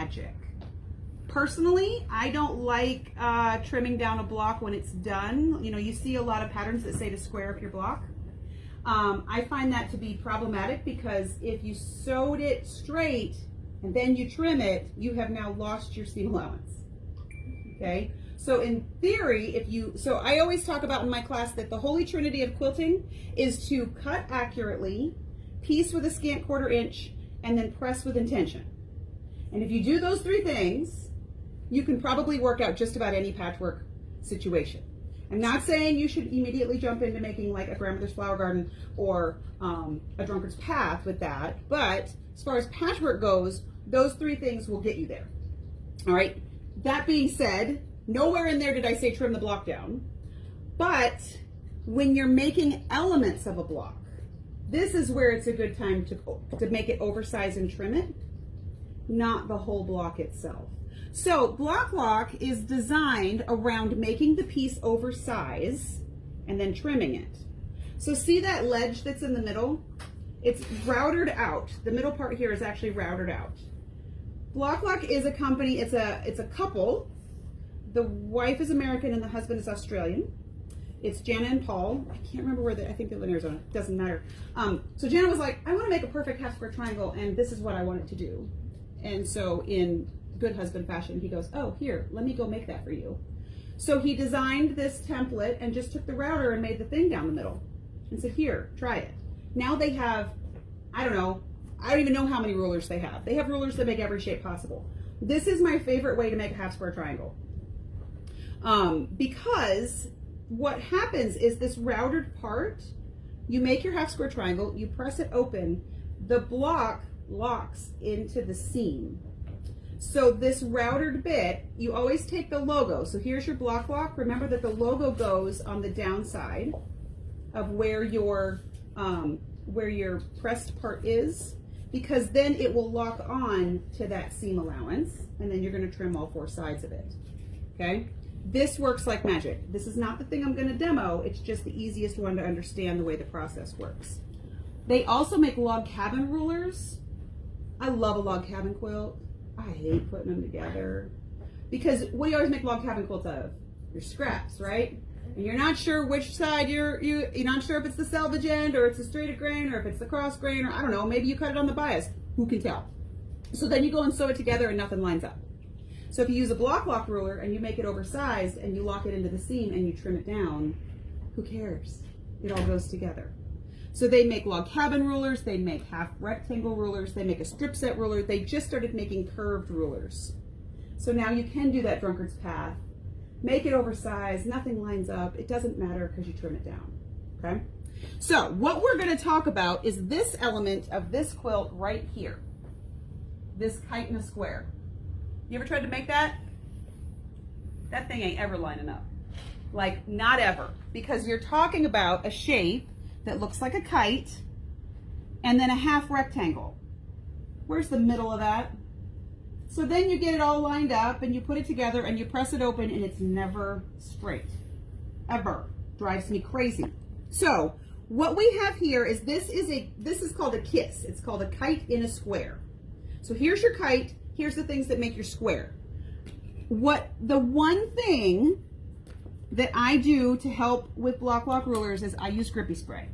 magic. Personally, I don't like trimming down a block when it's done. You know, you see a lot of patterns that say to square up your block. I find that to be problematic because if you sewed it straight and then you trim it, you have now lost your seam allowance. Okay, so in theory, so I always talk about in my class that the holy trinity of quilting is to cut accurately, piece with a scant 1/4 inch, and then press with intention. And if you do those 3 things, you can probably work out just about any patchwork situation. I'm not saying you should immediately jump into making like a grandmother's flower garden or a drunkard's path with that, but as far as patchwork goes, those 3 things will get you there. All right, that being said, nowhere in there did I say trim the block down, but when you're making elements of a block, this is where it's a good time to make it oversized and trim it, not the whole block itself. So block lock is designed around making the piece oversized and then trimming it. So see that ledge that's in the middle? It's routed out. The middle part here is actually routed out. Block lock is a company, it's a couple. The wife is American and the husband is Australian. It's Jana and Paul. I can't remember where I think they live in Arizona. Doesn't matter. So Jana was like, I want to make a perfect half square triangle and this is what I want it to do. And so in good husband fashion, he goes, oh, here, let me go make that for you. So he designed this template and just took the router and made the thing down the middle and said, here, try it. Now they have, I don't even know how many rulers they have. They have rulers that make every shape possible. This is my favorite way to make a half square triangle. Because what happens is this routed part, you make your half square triangle, you press it open, the block locks into the seam. So this routed bit, you always take the logo. So here's your block lock. Remember that the logo goes on the downside of where your pressed part is, because then it will lock on to that seam allowance, and then you're going to trim all 4 sides of it. Okay? This works like magic. This is not the thing I'm going to demo. It's just the easiest one to understand the way the process works. They also make log cabin rulers. I love a log cabin quilt. I hate putting them together because what do you always make log cabin quilts out of? Your scraps, right? And you're not sure which side you're not sure if it's the selvage end or it's the straight grain or if it's the cross grain, or I don't know, maybe you cut it on the bias. Who can tell? So then you go and sew it together and nothing lines up. So if you use a block lock ruler and you make it oversized and you lock it into the seam and you trim it down, who cares? It all goes together. So they make log cabin rulers, they make half rectangle rulers, they make a strip set ruler. They just started making curved rulers. So now you can do that drunkard's path. Make it oversized, nothing lines up. It doesn't matter because you trim it down, okay? So what we're gonna talk about is this element of this quilt right here. This kite in a square. You ever tried to make that? That thing ain't ever lining up. Like, not ever. Because you're talking about a shape that looks like a kite and then a half rectangle. Where's the middle of that? So then you get it all lined up and you put it together and you press it open and it's never straight. Ever. Drives me crazy. So what we have here is this is called a kiss. It's called a kite in a square. So here's your kite. Here's the things that make your square. The one thing that I do to help with block lock rulers is I use grippy spray.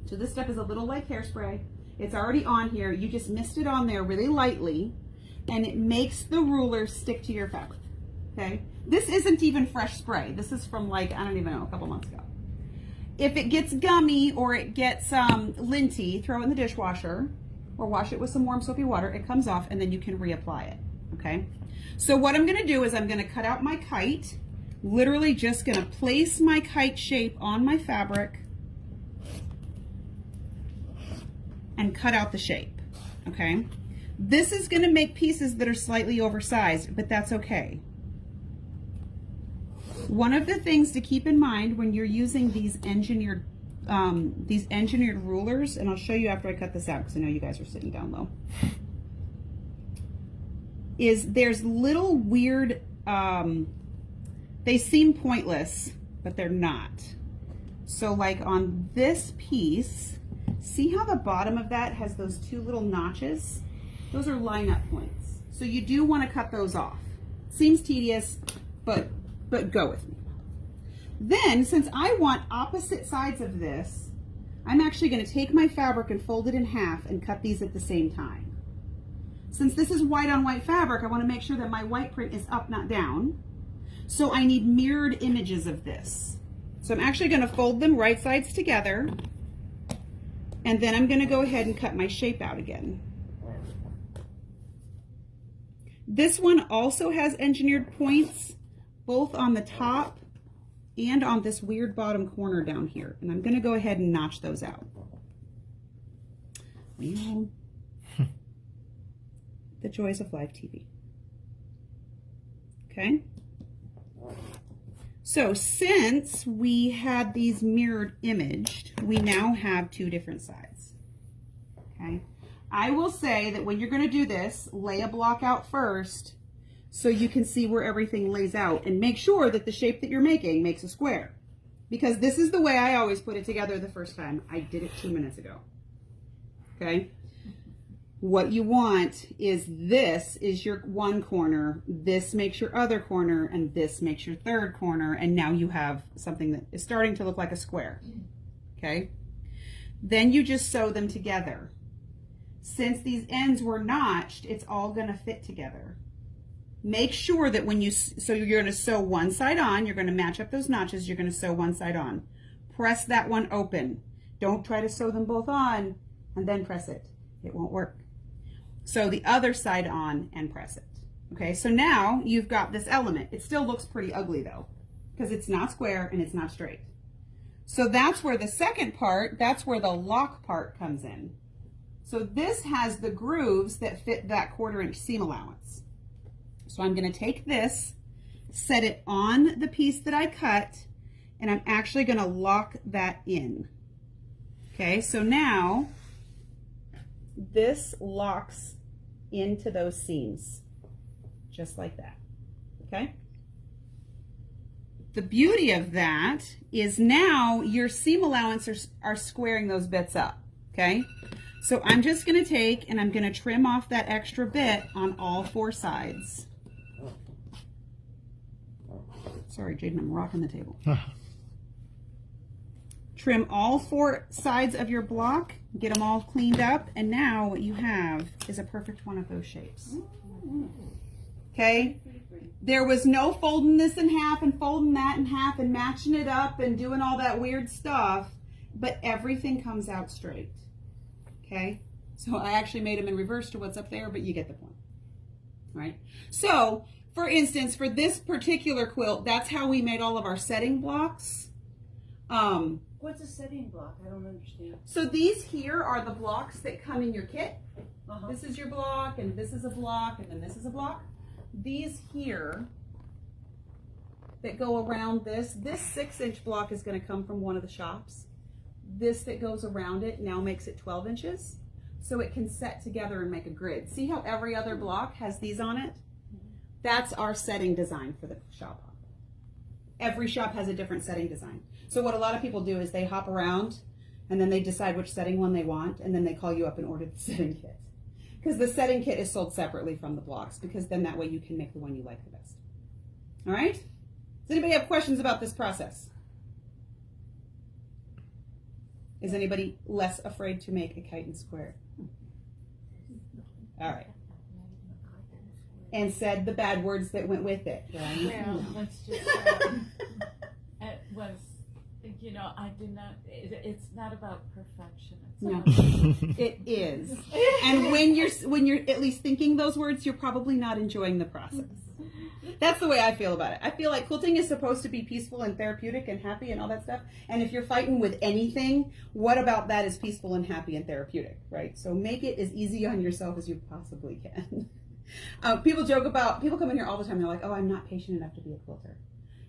So this stuff is a little like hairspray. It's already on here. You just mist it on there really lightly and it makes the ruler stick to your fabric, okay? This isn't even fresh spray. This is from like, I don't even know, a couple months ago. If it gets gummy or it gets linty, throw it in the dishwasher or wash it with some warm soapy water. It comes off and then you can reapply it, okay? So what I'm gonna do is I'm gonna cut out my kite, literally just gonna place my kite shape on my fabric and cut out the shape, okay? This is gonna make pieces that are slightly oversized, but that's okay. One of the things to keep in mind when you're using these engineered rulers, and I'll show you after I cut this out because I know you guys are sitting down low, is there's little weird, they seem pointless, but they're not. So like on this piece, see how the bottom of that has those 2 little notches? Those are line up points. So you do want to cut those off. Seems tedious, but go with me. Then, since I want opposite sides of this, I'm actually going to take my fabric and fold it in half and cut these at the same time. Since this is white on white fabric, I want to make sure that my white print is up, not down. So I need mirrored images of this. So I'm actually going to fold them right sides together, and then I'm going to go ahead and cut my shape out again. This one also has engineered points, both on the top and on this weird bottom corner down here. And I'm going to go ahead and notch those out. Well, the joys of live TV. Okay. So since we had these mirrored imaged, we now have two different sides. Okay. I will say that when you're going to do this, lay a block out first so you can see where everything lays out, and make sure that the shape that you're making makes a square. Because this is the way I always put it together the first time. I did it 2 minutes ago. Okay? What you want is this is your one corner, this makes your other corner, and this makes your third corner, and now you have something that is starting to look like a square. Okay? Then you just sew them together. Since these ends were notched, it's all going to fit together. Make sure that when so you're going to sew one side on, you're going to match up those notches, you're going to sew one side on. Press that one open. Don't try to sew them both on and then press it. It won't work. Sew the other side on and press it. Okay, so now you've got this element. It still looks pretty ugly though, because it's not square and it's not straight. So that's where the second part, that's where the lock part comes in. So this has the grooves that fit that 1/4 inch seam allowance. So I'm going to take this, set it on the piece that I cut, and I'm actually going to lock that in. Okay, so now this locks into those seams, just like that. Okay? The beauty of that is now your seam allowances are squaring those bits up. Okay? So I'm just going to take and I'm going to trim off that extra bit on all 4 sides. Sorry, Jaden, I'm rocking the table. Trim all 4 sides of your block, get them all cleaned up, and now what you have is a perfect one of those shapes. Okay? There was no folding this in half and folding that in half and matching it up and doing all that weird stuff, but everything comes out straight. Okay? So I actually made them in reverse to what's up there, but you get the point. All right? So, for instance, for this particular quilt, that's how we made all of our setting blocks. What's a setting block? I don't understand. So these here are the blocks that come in your kit. This is your block, and this is a block, and then this is a block. These here that go around this 6-inch block is going to come from one of the shops. This that goes around it now makes it 12 inches. So it can set together and make a grid. See how every other block has these on it? That's our setting design for the shop hop. Every shop has a different setting design. So what a lot of people do is they hop around and then they decide which setting one they want, and then they call you up and order the setting kit. Because the setting kit is sold separately from the blocks, because then that way you can make the one you like the best. All right? Does anybody have questions about this process? Is anybody less afraid to make a kite in square? All right. And said the bad words that went with it, right? Well, let's just it was, you know, I did not, it's not about perfection. It's No, about it is. And when you're at least thinking those words, you're probably not enjoying the process. That's the way I feel about it. I feel like quilting is supposed to be peaceful and therapeutic and happy and all that stuff. And if you're fighting with anything, what about that is peaceful and happy and therapeutic, right? So make it as easy on yourself as you possibly can. People come in here all the time. They're like, oh, I'm not patient enough to be a quilter.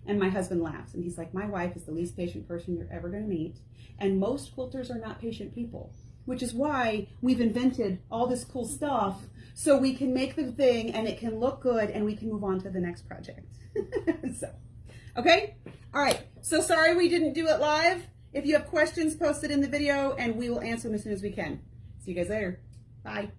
And my husband laughs and he's like, my wife is the least patient person you're ever going to meet. And most quilters are not patient people, which is why we've invented all this cool stuff so we can make the thing and it can look good and we can move on to the next project. So, okay? All right. So sorry we didn't do it live. If you have questions, post it in the video and we will answer them as soon as we can. See you guys later. Bye.